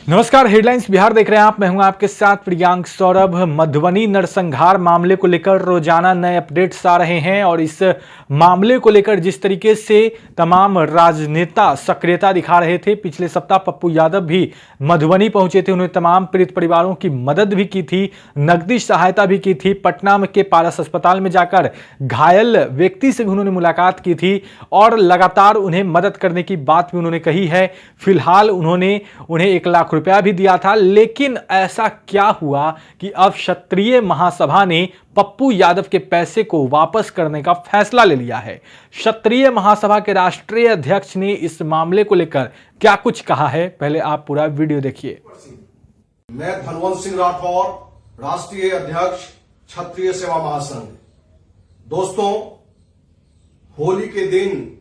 नमस्कार, हेडलाइंस बिहार देख रहे हैं आप। मैं हूं आपके साथ प्रियांक सौरभ। मधुबनी नरसंहार मामले को लेकर रोजाना नए अपडेट्स आ रहे हैं और इस मामले को लेकर जिस तरीके से तमाम राजनेता सक्रियता दिखा रहे थे, पिछले सप्ताह पप्पू यादव भी मधुबनी पहुंचे थे। उन्होंने तमाम पीड़ित परिवारों की मदद भी की थी, नकदी सहायता भी की थी। पटना के पारस अस्पताल में जाकर घायल व्यक्ति से भी उन्होंने मुलाकात की थी और लगातार उन्हें मदद करने की बात भी उन्होंने कही है। फिलहाल उन्होंने उन्हें 1 लाख रुपया भी दिया था। लेकिन ऐसा क्या हुआ कि अब क्षत्रिय महासभा ने पप्पू यादव के पैसे को वापस करने का फैसला ले लिया है। क्षत्रिय महासभा के राष्ट्रीय अध्यक्ष ने इस मामले को लेकर क्या कुछ कहा है, पहले आप पूरा वीडियो देखिए। मैं धनवंत सिंह राठौर, राष्ट्रीय अध्यक्ष क्षत्रिय सेवा महासंघ। दोस्तों, होली के दिन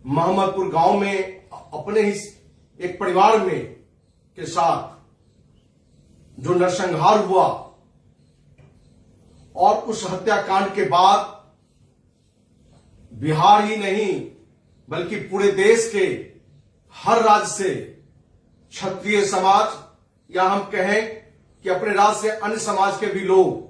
मोहम्मदपुर गांव में अपने ही एक परिवार में के साथ जो नरसंहार हुआ और उस हत्याकांड के बाद बिहार ही नहीं बल्कि पूरे देश के हर राज्य से क्षत्रिय समाज या हम कहें कि अपने राज्य से अन्य समाज के भी लोग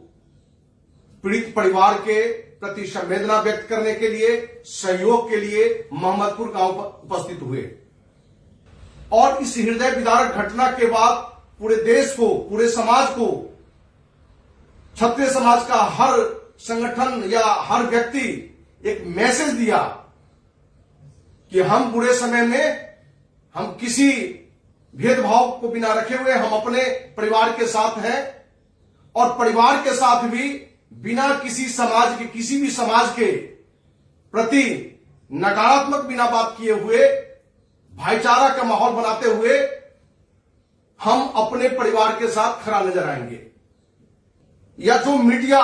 पीड़ित परिवार के प्रति संवेदना व्यक्त करने के लिए, सहयोग के लिए मोहम्मदपुर गांव पर उपस्थित हुए। और इस हृदय विदारक घटना के बाद पूरे देश को, पूरे समाज को, क्षत्रिय समाज का हर संगठन या हर व्यक्ति एक मैसेज दिया कि हम बुरे समय में हम किसी भेदभाव को बिना रखे हुए हम अपने परिवार के साथ हैं और परिवार के साथ भी बिना किसी समाज के, किसी भी समाज के प्रति नकारात्मक बिना बात किए हुए, भाईचारा का माहौल बनाते हुए हम अपने परिवार के साथ खड़ा नजर आएंगे। या जो मीडिया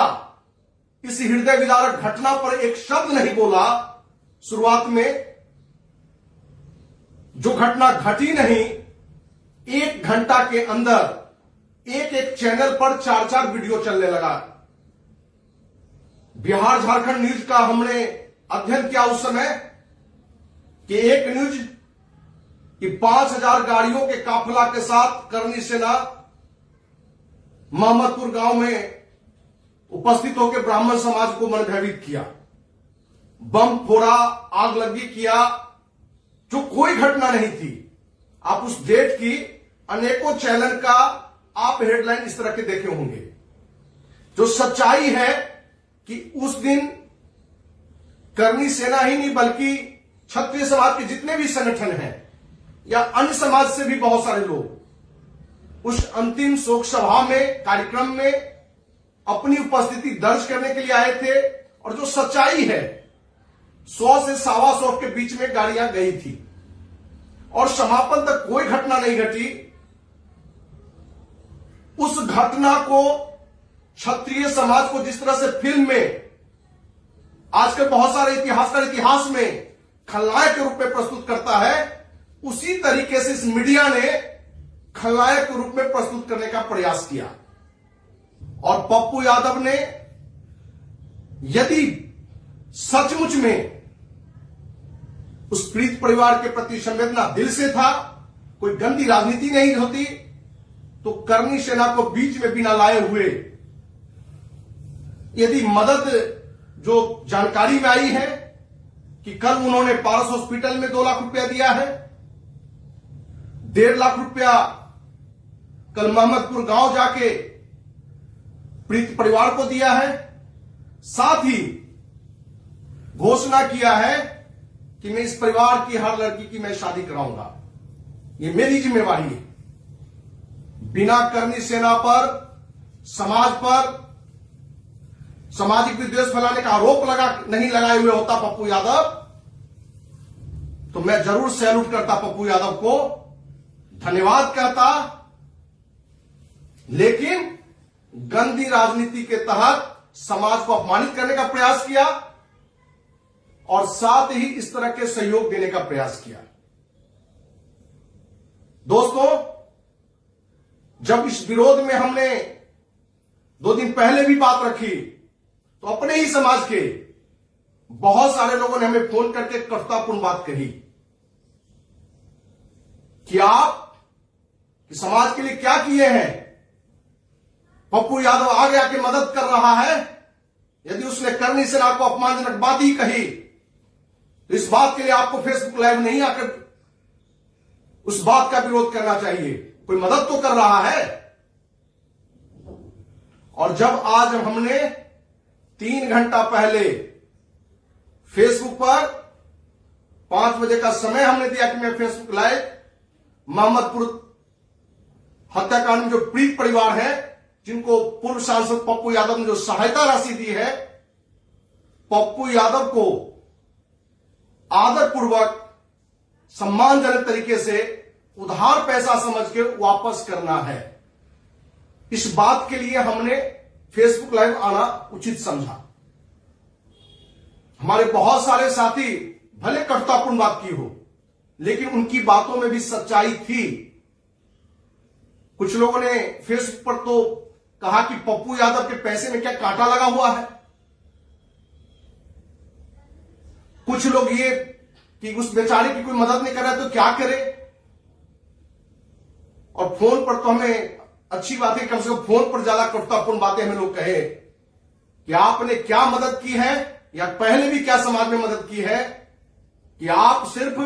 इस हृदय विदारक घटना पर एक शब्द नहीं बोला, शुरुआत में जो घटना घटी नहीं, 1 घंटा के अंदर एक चैनल पर 4 वीडियो चलने लगा। बिहार झारखंड न्यूज का हमने अध्ययन किया उस समय कि एक न्यूज कि 5000 गाड़ियों के काफिला के साथ करनी सेना मोहम्मदपुर गांव में उपस्थित होकर ब्राह्मण समाज को मन भयभीत किया, बम फोड़ा, आग लगी किया, जो कोई घटना नहीं थी। आप उस डेट की अनेकों चैनल का आप हेडलाइन इस तरह के देखे होंगे। जो सच्चाई है कि उस दिन करनी सेना ही नहीं बल्कि क्षत्रिय समाज के जितने भी संगठन हैं या अन्य समाज से भी बहुत सारे लोग उस अंतिम शोक सभा में, कार्यक्रम में अपनी उपस्थिति दर्ज करने के लिए आए थे। और जो सच्चाई है, 100 से 125 के बीच में गाड़ियां गई थी और समापन तक कोई घटना नहीं घटी। उस घटना को क्षत्रिय समाज को जिस तरह से फिल्म में आजकल बहुत सारे इतिहासकार इतिहास में खलनायक के रूप में प्रस्तुत करता है, उसी तरीके से इस मीडिया ने खलनायक के रूप में प्रस्तुत करने का प्रयास किया। और पप्पू यादव ने यदि सचमुच में उस पीड़ित परिवार के प्रति संवेदना दिल से था, कोई गंदी राजनीति नहीं होती, तो करनी सेना को बीच में बिना लाए हुए यदि मदद जो जानकारी में आई है कि कल उन्होंने पारस हॉस्पिटल में 2 लाख रुपया दिया है, 1.5 लाख रुपया कल मोहम्मदपुर गांव जाके पीड़ित परिवार को दिया है। साथ ही घोषणा किया है कि मैं इस परिवार की हर लड़की की मैं शादी कराऊंगा, ये मेरी जिम्मेवारी है। बिना करनी सेना पर, समाज पर सामाजिक विद्वेष फैलाने का आरोप नहीं लगाए हुए होता पप्पू यादव, तो मैं जरूर सैल्यूट करता पप्पू यादव को, धन्यवाद कहता। लेकिन गंदी राजनीति के तहत समाज को अपमानित करने का प्रयास किया और साथ ही इस तरह के सहयोग देने का प्रयास किया। दोस्तों, जब इस विरोध में हमने 2 दिन पहले भी बात रखी, तो अपने ही समाज के बहुत सारे लोगों ने हमें फोन करके कटुतापूर्ण बात कही कि आप कि समाज के लिए क्या किए हैं। पप्पू यादव आगे आके मदद कर रहा है। यदि उसने करनी से आपको अपमानजनक बात ही कही तो इस बात के लिए आपको फेसबुक लाइव नहीं आकर उस बात का विरोध करना चाहिए। कोई मदद तो कर रहा है। और जब आज हमने 3 घंटा पहले फेसबुक पर 5 बजे का समय हमने दिया कि मैं फेसबुक लाइव मोहम्मदपुर हत्याकांड में जो पीड़ित परिवार है, जिनको पूर्व सांसद पप्पू यादव ने जो सहायता राशि दी है, पप्पू यादव को आदरपूर्वक सम्मानजनक तरीके से उधार पैसा समझ के वापस करना है। इस बात के लिए हमने फेसबुक लाइव आना उचित समझा। हमारे बहुत सारे साथी भले कटुतापूर्ण बात की हो, लेकिन उनकी बातों में भी सच्चाई थी। कुछ लोगों ने फेसबुक पर तो कहा कि पप्पू यादव के पैसे में क्या कांटा लगा हुआ है। कुछ लोग ये कि उस बेचारे की कोई मदद नहीं कर रहा तो क्या करे। और फोन पर तो हमें अच्छी बात है, कम से कम फोन पर ज्यादा कटुतापूर्ण बातें हमें लोग कहे कि आपने क्या मदद की है या पहले भी क्या समाज में मदद की है कि आप सिर्फ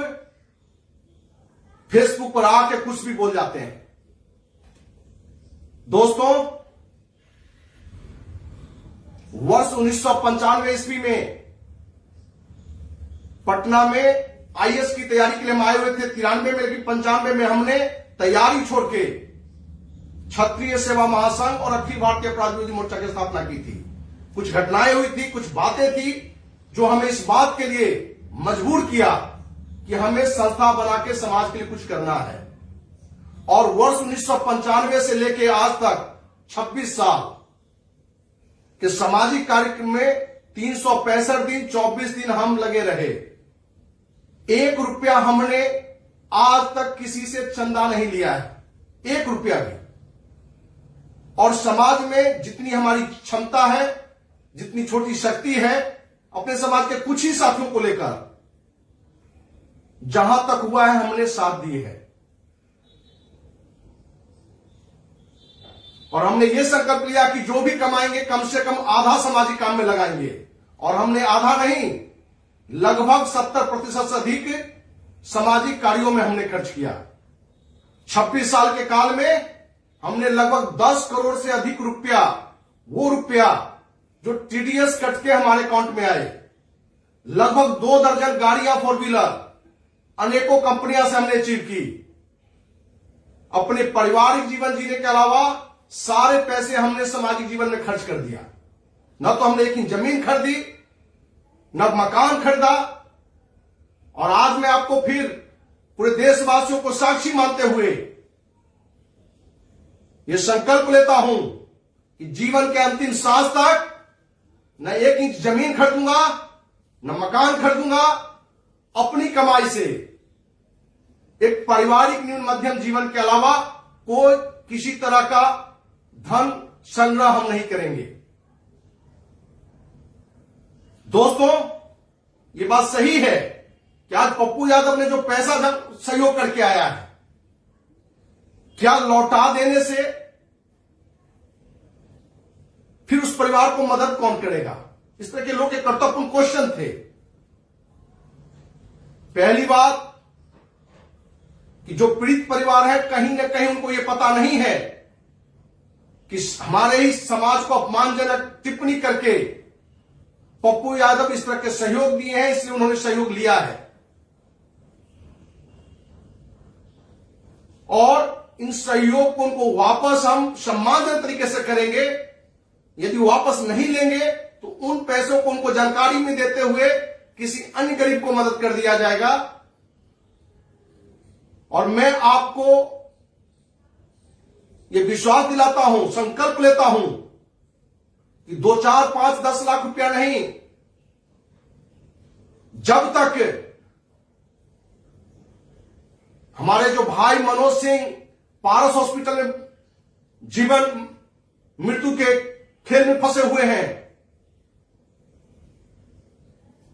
फेसबुक पर आके कुछ भी बोल जाते हैं। दोस्तों, वर्ष 1995 ईस्वी में पटना में आईएएस की तैयारी के लिए हम आए हुए थे 93 में, लेकिन 95 में हमने तैयारी छोड़ के क्षत्रिय सेवा महासंघ और अखिल भारतीय अपराध विरोधी मोर्चा की स्थापना की थी। कुछ घटनाएं हुई थी, कुछ बातें थी जो हमें इस बात के लिए मजबूर किया कि हमें संस्था बना के समाज के लिए कुछ करना है। और वर्ष 1995 से लेकर आज तक 26 साल के सामाजिक कार्यक्रम में 365 दिन 24 दिन हम लगे रहे। 1 रुपया हमने आज तक किसी से चंदा नहीं लिया है, 1 रुपया भी। और समाज में जितनी हमारी क्षमता है, जितनी छोटी शक्ति है, अपने समाज के कुछ ही साथियों को लेकर जहां तक हुआ है हमने साथ दिए है। और हमने ये संकल्प लिया कि जो भी कमाएंगे कम से कम आधा सामाजिक काम में लगाएंगे। और हमने आधा नहीं, लगभग 70% से अधिक सामाजिक कार्यों में हमने खर्च किया। 26 साल के काल में हमने लगभग 10 करोड़ से अधिक रुपया, वो रुपया जो टीडीएस कट के हमारे अकाउंट में आए, लगभग 2 दर्जन गाड़ियां 4 व्हीलर अनेकों कंपनियां से हमने अचीव की। अपने पारिवारिक जीवन जीने के अलावा सारे पैसे हमने सामाजिक जीवन में खर्च कर दिया। न तो हमने एक जमीन खरीदी, न मकान खरीदा। और आज मैं आपको फिर पूरे देशवासियों को साक्षी मानते हुए यह संकल्प लेता हूं कि जीवन के अंतिम सांस तक न 1 इंच जमीन खरीदूंगा, न मकान खरीदूंगा। अपनी कमाई से एक पारिवारिक न्यून मध्यम जीवन के अलावा कोई किसी तरह का धन संग्रह हम नहीं करेंगे। दोस्तों, ये बात सही है कि आज पप्पू यादव ने जो पैसा सहयोग करके आया है, क्या लौटा देने से फिर उस परिवार को मदद कौन करेगा? इस तरह के लोग के कर्तव्यपूर्ण क्वेश्चन थे। पहली बात कि जो पीड़ित परिवार है, कहीं ना कहीं उनको यह पता नहीं है कि हमारे ही समाज को अपमानजनक टिप्पणी करके पप्पू यादव इस तरह के सहयोग दिए हैं, इसलिए उन्होंने सहयोग लिया है। और इन सहयोग को उनको वापस हम सम्मानजनक तरीके से करेंगे। यदि वापस नहीं लेंगे तो उन पैसों को उनको जानकारी में देते हुए किसी अन्य गरीब को मदद कर दिया जाएगा। और मैं आपको यह विश्वास दिलाता हूं, संकल्प लेता हूं कि 2, 4, 5, 10 लाख रुपया नहीं, जब तक हमारे जो भाई मनोज सिंह पारस हॉस्पिटल में जीवन मृत्यु के खेल में फंसे हुए हैं,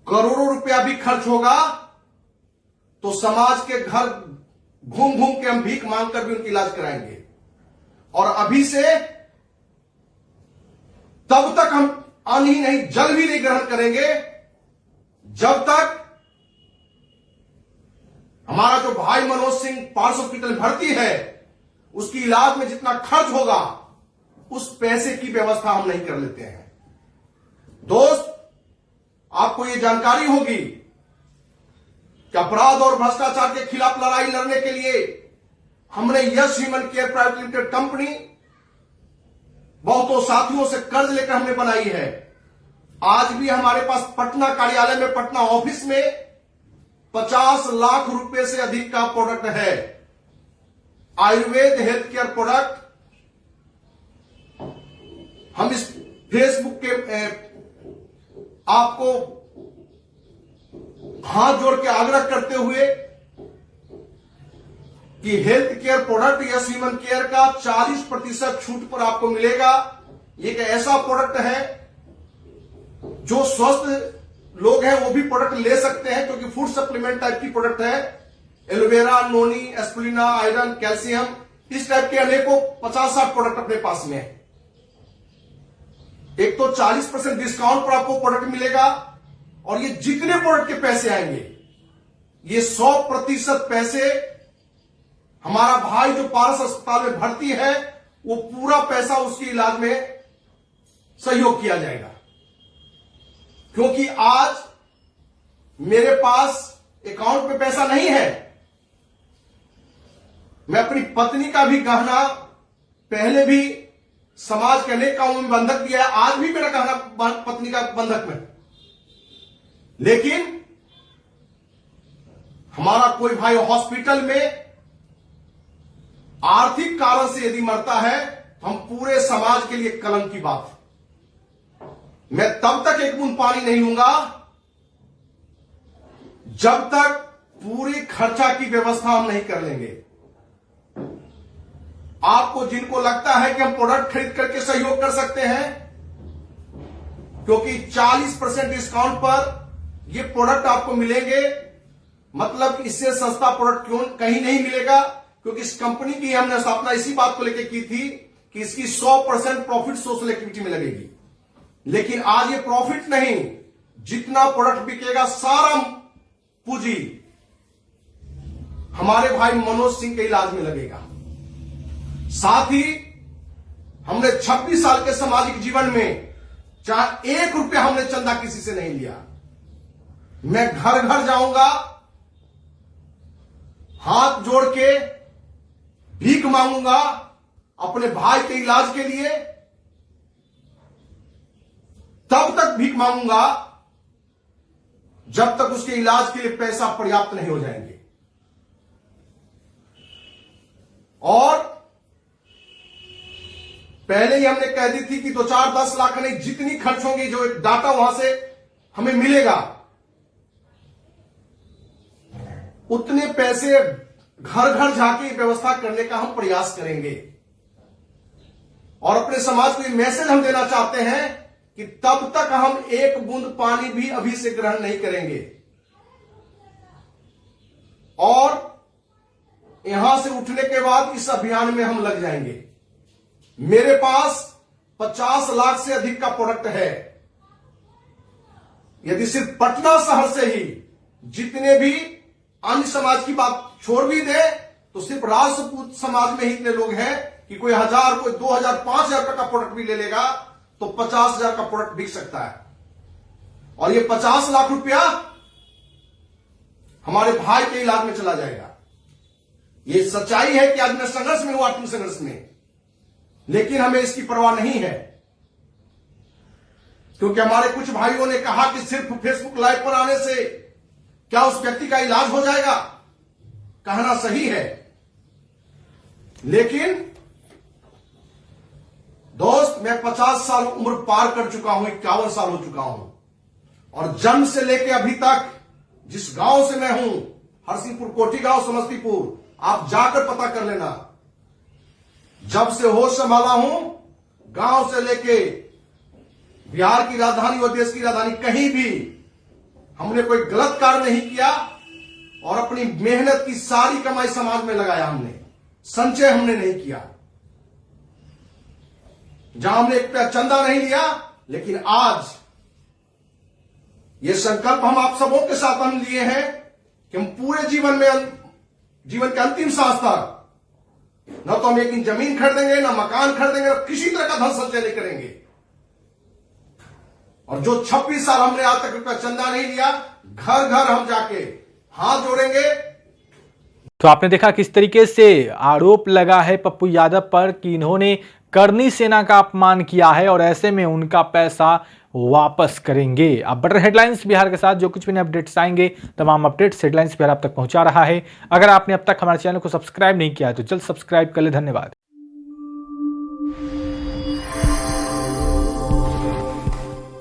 करोड़ों रुपया भी खर्च होगा तो समाज के घर घूम घूम के हम भीख मांगकर भी उनका इलाज कराएंगे। और अभी से तब तक हम अन्न ही नहीं जल भी नहीं ग्रहण करेंगे जब तक हमारा जो भाई मनोज सिंह पार्स हॉस्पिटल भर्ती है उसकी इलाज में जितना खर्च होगा उस पैसे की व्यवस्था हम नहीं कर लेते हैं। दोस्त, आपको यह जानकारी होगी कि अपराध और भ्रष्टाचार के खिलाफ लड़ाई लड़ने के लिए हमने yes human care private limited company बहुतों साथियों से कर्ज लेकर हमने बनाई है। आज भी हमारे पास पटना कार्यालय में, पटना ऑफिस में 50 लाख रुपए से अधिक का प्रोडक्ट है, आयुर्वेद हेल्थ केयर प्रोडक्ट। हम इस फेसबुक के आपको हाथ जोड़ के आग्रह करते हुए कि health care product yes human care का 40% छूट पर आपको मिलेगा। ये एक ऐसा प्रोडक्ट है जो स्वस्थ लोग हैं वो भी प्रोडक्ट ले सकते हैं, क्योंकि फूड सप्लीमेंट टाइप की प्रोडक्ट है। एलोवेरा, नोनी, एस्प्रिना, आयरन, कैल्शियम, इस टाइप के अनेकों 50-60 प्रोडक्ट अपने पास में है। एक तो 40% डिस्काउंट पर आपको प्रोडक्ट मिलेगा और ये जितने प्रोडक्ट के पैसे आएंगे ये 100% पैसे हमारा भाई जो पारस अस्पताल में भर्ती है वो पूरा पैसा उसके इलाज में सहयोग किया जाएगा। क्योंकि आज मेरे पास अकाउंट में पैसा नहीं है। मैं अपनी पत्नी का भी गहना पहले भी समाज के अनेक कामों में बंधक दिया है, आज भी मेरा गहना पत्नी का बंधक में। लेकिन हमारा कोई भाई हॉस्पिटल में आर्थिक कारण से यदि मरता है तो हम पूरे समाज के लिए कलंक की बात है। मैं तब तक एक बूंद पानी नहीं लूंगा जब तक पूरी खर्चा की व्यवस्था हम नहीं कर लेंगे। आपको जिनको लगता है कि हम प्रोडक्ट खरीद करके सहयोग कर सकते हैं, क्योंकि 40% डिस्काउंट पर ये प्रोडक्ट आपको मिलेंगे, मतलब इससे सस्ता प्रोडक्ट क्यों कहीं नहीं मिलेगा। क्योंकि इस कंपनी की हमने स्थापना इसी बात को लेकर की थी कि इसकी 100% प्रॉफिट सोशल एक्टिविटी में लगेगी। लेकिन आज ये प्रॉफिट नहीं, जितना प्रोडक्ट बिकेगा सारा पूंजी हमारे भाई मनोज सिंह के इलाज में लगेगा। साथ ही हमने 26 साल के सामाजिक जीवन में चाहे 1 रुपया हमने चंदा किसी से नहीं लिया। मैं घर घर जाऊंगा, हाथ जोड़ के भीख मांगूंगा अपने भाई के इलाज के लिए। तब तक भीख मांगूंगा जब तक उसके इलाज के लिए पैसा पर्याप्त नहीं हो जाएंगे। और पहले ही हमने कह दी थी कि 2-4-10 लाख नहीं, जितनी खर्च होंगी, जो एक डाटा वहां से हमें मिलेगा, उतने पैसे घर घर जाके व्यवस्था करने का हम प्रयास करेंगे। और अपने समाज को ये मैसेज हम देना चाहते हैं कि तब तक हम एक बूंद पानी भी अभी से ग्रहण नहीं करेंगे। और यहां से उठने के बाद इस अभियान में हम लग जाएंगे। मेरे पास 50 लाख से अधिक का प्रोडक्ट है। यदि सिर्फ पटना शहर से ही जितने भी अन्य समाज की बात छोड़ भी दे तो सिर्फ राजपूत समाज में ही इतने लोग हैं कि कोई 1000, कोई 2000, 5000 का प्रोडक्ट भी ले लेगा तो 50,000 का प्रोडक्ट बिक सकता है। और ये 50 लाख रुपया हमारे भाई के इलाज में चला जाएगा। ये सच्चाई है कि आज मैं संघर्ष में हूं, आत्म संघर्ष में, लेकिन हमें इसकी परवाह नहीं है। क्योंकि हमारे कुछ भाइयों ने कहा कि सिर्फ फेसबुक लाइव पर आने से क्या उस व्यक्ति का इलाज हो जाएगा। कहना सही है, लेकिन दोस्त, मैं 50 साल उम्र पार कर चुका हूं, 51 साल हो चुका हूं, और जन्म से लेकर अभी तक जिस गांव से मैं हूं, हरसिंहपुर कोठी गांव समस्तीपुर, आप जाकर पता कर लेना, जब से होश संभाला हूं, गांव से लेके बिहार की राजधानी और देश की राजधानी, कहीं भी हमने कोई गलत कार्य नहीं किया। और अपनी मेहनत की सारी कमाई समाज में लगाया हमने, संचय हमने नहीं किया। जहां हमने एक रुपया चंदा नहीं लिया, लेकिन आज ये संकल्प हम आप सबों के साथ हम लिए हैं कि हम पूरे जीवन के अंतिम सांस तक न तो हम एक जमीन खरीदेंगे, न मकान खरीदेंगे, न किसी तरह का धन संचय नहीं करेंगे। और जो 26 साल हमने आज तक रुपया चंदा नहीं लिया, घर घर हम जाके हाथ जोड़ेंगे। तो आपने देखा किस तरीके से आरोप लगा है पप्पू यादव पर कि इन्होंने करनी सेना का अपमान किया है और ऐसे में उनका पैसा वापस करेंगे। अब बटर हेडलाइंस बिहार के साथ जो कुछ भी नए अपडेट्स आएंगे, तमाम अपडेट्स हेडलाइंस बिहार आप तक पहुंचा रहा है। अगर आपने अब तक हमारे चैनल को सब्सक्राइब नहीं किया है तो जल्द सब्सक्राइब कर ले। धन्यवाद।